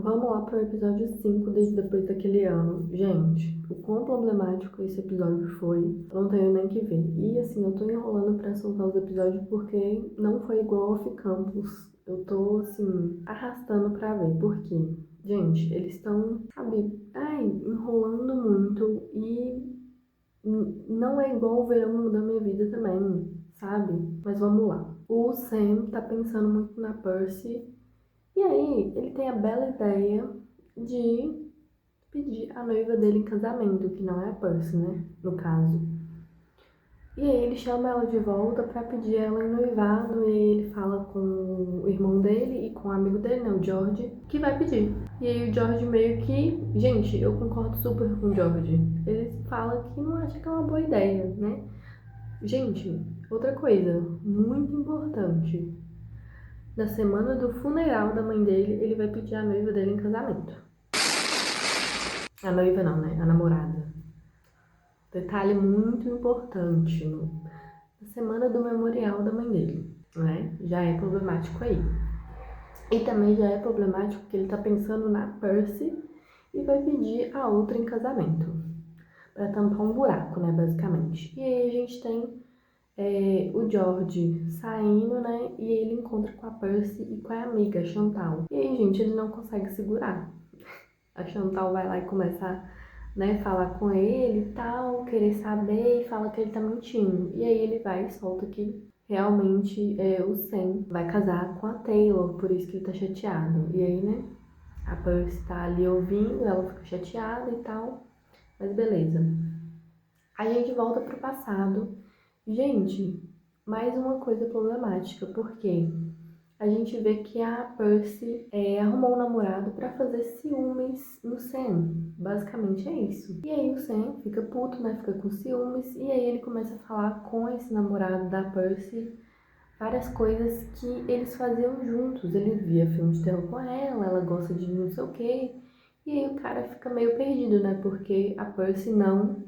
Vamos lá pro episódio 5 depois daquele ano. Gente, o quão problemático esse episódio foi, eu não tenho nem que ver. E assim, eu tô enrolando pra soltar os episódios porque não foi igual ao Campus. Eu tô, assim, arrastando pra ver. Por quê? Gente, eles estão, sabe, enrolando muito e não é igual o verão da minha vida também, sabe? Mas vamos lá. O Sam tá pensando muito na Percy. E aí, ele tem a bela ideia de pedir a noiva dele em casamento, que não é a Percy, né? No caso. E aí, ele chama ela de volta pra pedir ela em noivado. E aí, ele fala com o irmão dele e com o amigo dele, né? O George, que vai pedir. E aí, o George meio que. Gente, eu concordo super com o George. Ele fala que não acha que é uma boa ideia, né? Gente, outra coisa muito importante. Na semana do funeral da mãe dele, ele vai pedir a noiva dele em casamento. A noiva não, né? A namorada. Detalhe muito importante. Na semana do memorial da mãe dele, né? Já é problemático aí. E também já é problemático porque ele tá pensando na Percy e vai pedir a outra em casamento. Pra tampar um buraco, né? Basicamente. E aí a gente tem o George saindo, né? E ele encontra com a Percy e com a amiga, a Chantal. E aí, gente, ele não consegue segurar. A Chantal vai lá e começa né, falar com ele e tal, querer saber e fala que ele tá mentindo. E aí ele vai e solta que realmente o Sam vai casar com a Taylor, por isso que ele tá chateado. E aí, né, a Percy tá ali ouvindo, ela fica chateada e tal, mas beleza. A gente volta pro passado. Gente, mais uma coisa problemática, porque a gente vê que a Percy arrumou um namorado pra fazer ciúmes no Sam. Basicamente é isso. E aí o Sam fica puto, né? Fica com ciúmes. E aí ele começa a falar com esse namorado da Percy várias coisas que eles faziam juntos. Ele via filme de terror com ela gosta de não sei o quê. E aí o cara fica meio perdido, né? Porque a Percy não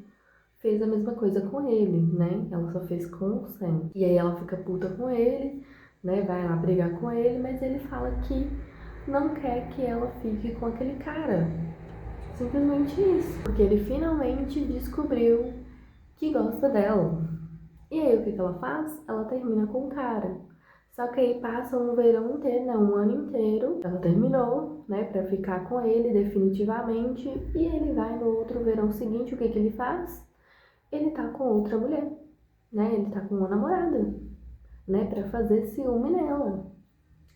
fez a mesma coisa com ele, né? Ela só fez com o Sam. E aí ela fica puta com ele, né? Vai lá brigar com ele, mas ele fala que não quer que ela fique com aquele cara. Simplesmente isso. Porque ele finalmente descobriu que gosta dela. E aí o que ela faz? Ela termina com o cara. Só que aí passa um verão inteiro, né? Um ano inteiro. Ela terminou, né? Pra ficar com ele definitivamente. E ele vai no outro verão seguinte, o que ele faz? Ele tá com outra mulher, né? Ele tá com uma namorada, né? Pra fazer ciúme nela.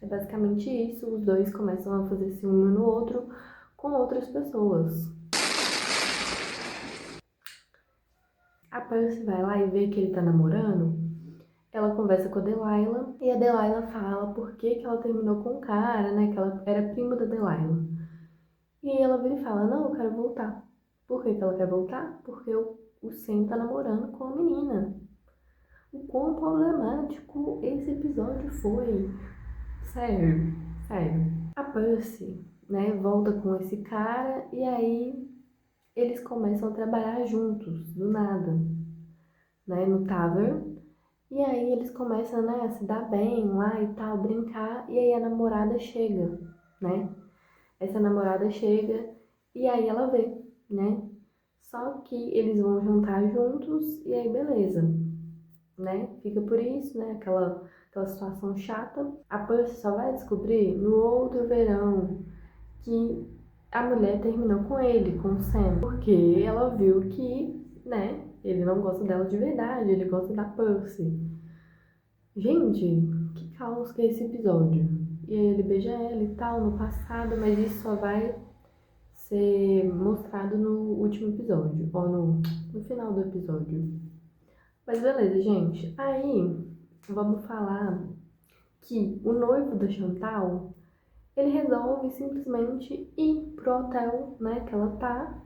É basicamente isso. Os dois começam a fazer ciúme um no outro com outras pessoas. A Percy vai lá e vê que ele tá namorando. Ela conversa com a Delilah e a Delilah fala por que ela terminou com o cara, né? Que ela era prima da Delilah. E aí ela vira e fala, não, eu quero voltar. Por que ela quer voltar? Porque o Sam tá namorando com a menina. O quão problemático esse episódio foi. Sério, sério. A Percy, né, volta com esse cara e aí eles começam a trabalhar juntos, do nada, né, no Tavern. E aí eles começam, né, a se dar bem lá e tal, brincar. E aí a namorada chega, né? Essa namorada chega e aí ela vê, né? Só que eles vão jantar juntos e aí beleza, né? Fica por isso, né? Aquela situação chata. A Percy só vai descobrir no outro verão que a mulher terminou com ele, com o Sam, porque ela viu que, né? Ele não gosta dela de verdade, ele gosta da Percy. Gente, que caos que é esse episódio. E aí ele beija ela e tal no passado, mas isso só vai ser mostrado no último episódio, ou no final do episódio. Mas beleza, gente. Aí, vamos falar que o noivo da Chantal, ele resolve simplesmente ir pro hotel, né, que ela tá,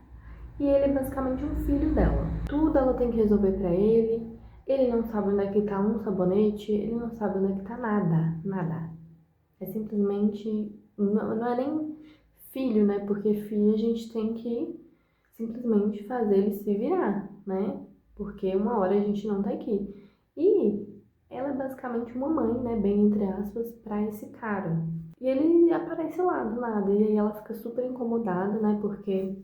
e ele é basicamente um filho dela. Tudo ela tem que resolver pra ele não sabe onde é que tá um sabonete, ele não sabe onde é que tá nada, nada. É simplesmente, não é nem filho, né, porque filho a gente tem que simplesmente fazer ele se virar, né, porque uma hora a gente não tá aqui. E ela é basicamente uma mãe, né, bem entre aspas, pra esse cara. E ele aparece lá do nada. E aí ela fica super incomodada, né? Porque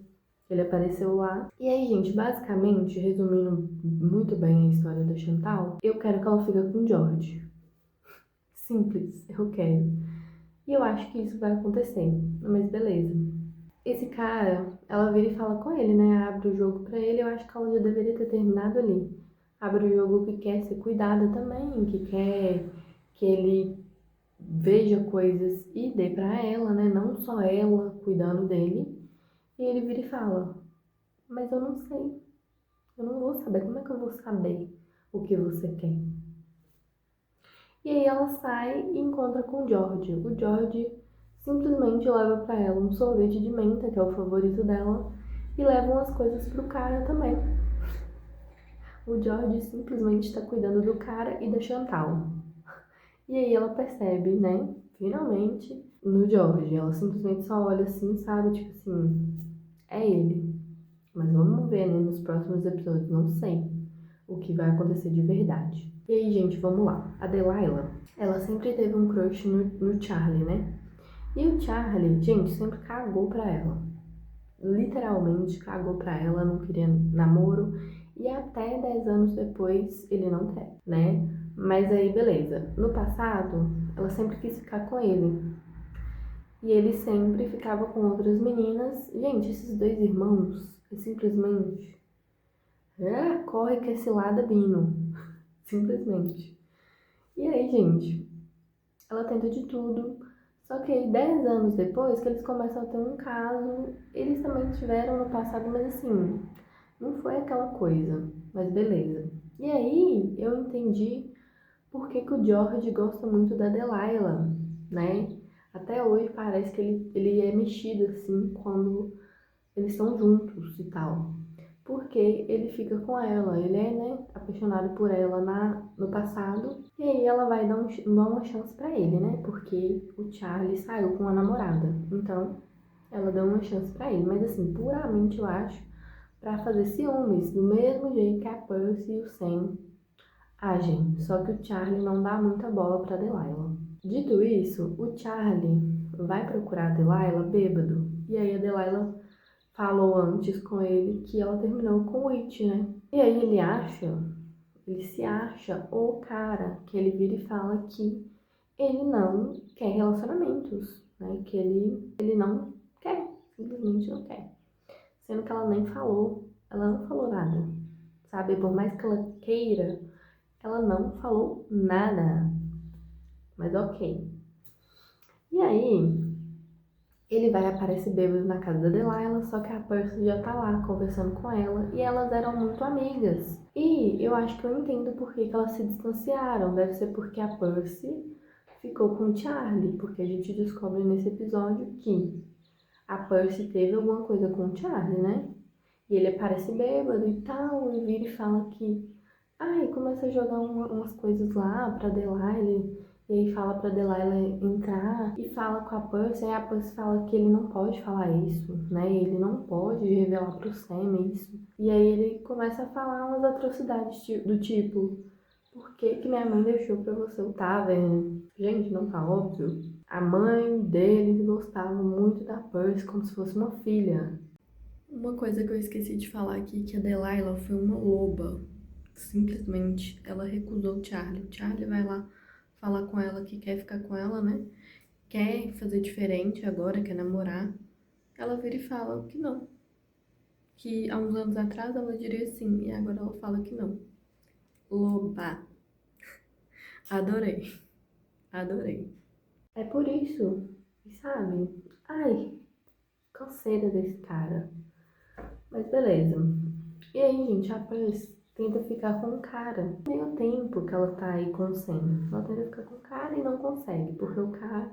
ele apareceu lá. E aí, gente, basicamente, resumindo muito bem a história da Chantal, eu quero que ela fique com o George. Simples, eu quero. E eu acho que isso vai acontecer. Mas beleza. Esse cara, ela vira e fala com ele, né? Abre o jogo pra ele. Eu acho que ela já deveria ter terminado ali. Abre o jogo que quer ser cuidada também, que quer que ele veja coisas e dê pra ela, né? Não só ela cuidando dele. E ele vira e fala: mas eu não sei. Eu não vou saber. Como é que eu vou saber o que você quer? E aí ela sai e encontra com o George. O George simplesmente leva pra ela um sorvete de menta, que é o favorito dela, e leva umas coisas pro cara também. O George simplesmente está cuidando do cara e da Chantal. E aí ela percebe, né, finalmente, no George. Ela simplesmente só olha assim, sabe, tipo assim, é ele. Mas vamos ver, né, nos próximos episódios, não sei o que vai acontecer de verdade. E aí, gente, vamos lá. A Delilah, ela sempre teve um crush no Charlie, né? E o Charlie, gente, sempre cagou pra ela. Literalmente cagou pra ela, não queria namoro. E até 10 anos depois ele não quer, né? Mas aí, beleza. No passado, ela sempre quis ficar com ele. E ele sempre ficava com outras meninas. Gente, esses dois irmãos é simplesmente. Corre que esse lado é Bino. Simplesmente. E aí, gente, ela tenta de tudo. Só que aí, 10 anos depois, que eles começam a ter um caso, eles também tiveram no passado, mas assim, não foi aquela coisa. Mas beleza. E aí, eu entendi por que que o George gosta muito da Delilah, né? Até hoje parece que ele é mexido, assim, quando eles estão juntos e tal. Porque ele fica com ela, ele é, né, apaixonado por ela no passado, e aí ela vai dar uma chance pra ele, né, porque o Charlie saiu com a namorada, então ela deu uma chance pra ele, mas assim, puramente eu acho, pra fazer ciúmes, do mesmo jeito que a Percy e o Sam agem, só que o Charlie não dá muita bola pra Delilah. Dito isso, o Charlie vai procurar a Delilah bêbado, e aí a Delilah falou antes com ele que ela terminou com o It, né? E aí ele se acha o cara que ele vira e fala que ele não quer relacionamentos, né? Que ele não quer, simplesmente não quer. Sendo que ela não falou nada, sabe? Por mais que ela queira, ela não falou nada. Mas ok. E aí, ele vai aparecer bêbado na casa da Delilah, só que a Percy já tá lá conversando com ela e elas eram muito amigas. E eu acho que eu entendo por que que elas se distanciaram. Deve ser porque a Percy ficou com o Charlie, porque a gente descobre nesse episódio que a Percy teve alguma coisa com o Charlie, né? E ele aparece bêbado e tal, e vira e fala que. Ai, começa a jogar umas coisas lá pra Delilah, e aí fala pra Delilah entrar, e fala com a Percy, aí a Percy fala que ele não pode falar isso, né? Ele não pode revelar pro Sam isso. E aí ele começa a falar umas atrocidades do tipo, por que que minha mãe deixou pra você lutar, velho? Gente, não tá óbvio? A mãe deles gostava muito da Percy como se fosse uma filha. Uma coisa que eu esqueci de falar aqui, que a Delilah foi uma loba. Simplesmente, ela recusou o Charlie. Charlie vai lá falar com ela que quer ficar com ela, né? Quer fazer diferente agora, quer namorar. Ela vira e fala que não. Que há uns anos atrás ela diria sim, e agora ela fala que não. Loba. Adorei. Adorei. É por isso, sabe? Ai, canseira desse cara. Mas beleza. E aí, gente, a Percy tenta ficar com o cara. Meio tempo que ela tá aí com o Sam. Ela tenta ficar com o cara e não consegue, porque o cara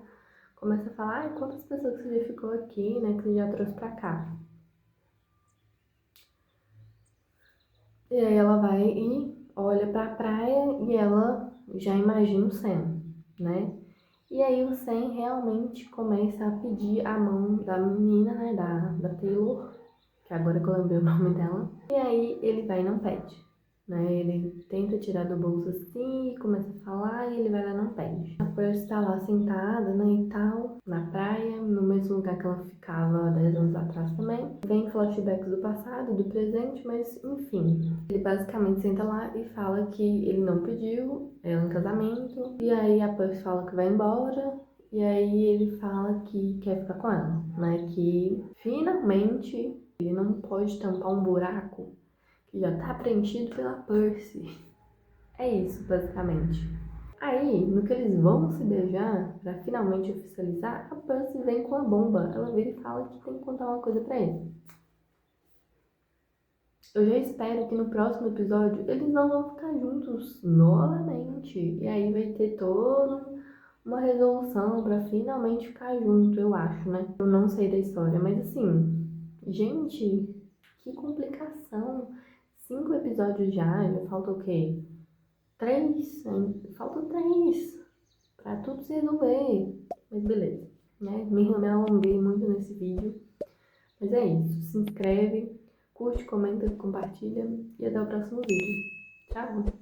começa a falar, ai, quantas pessoas que você já ficou aqui, né, que você já trouxe pra cá. E aí ela vai e olha pra praia e ela já imagina o Sam, né? E aí o Sam realmente começa a pedir a mão da menina, né, da Taylor, que agora que eu lembrei o nome dela. E aí ele vai e não pede, né? Ele tenta tirar do bolso assim, começa a falar e ele vai lá e não pede. A Percy tá lá sentada, né, e tal, na praia, no mesmo lugar que ela ficava 10 anos atrás também. Vem flashbacks do passado, do presente, mas enfim. Ele basicamente senta lá e fala que ele não pediu ela em casamento. E aí a Percy fala que vai embora. E aí ele fala que quer ficar com ela, né? Que finalmente ele não pode tampar um buraco que já tá preenchido pela Percy. É isso, basicamente. Aí, no que eles vão se beijar, pra finalmente oficializar, a Percy vem com a bomba. Ela vira e fala que tem que contar uma coisa pra ele. Eu já espero que no próximo episódio eles não vão ficar juntos novamente. E aí vai ter toda uma resolução pra finalmente ficar junto, eu acho, né? Eu não sei da história, mas assim, gente, que complicação. 5 episódios já falta o quê? 3? Faltam 3 pra tudo se resolver. Mas beleza, né? Me alonguei muito nesse vídeo. Mas é isso. Se inscreve, curte, comenta, compartilha e até o próximo vídeo. Tchau!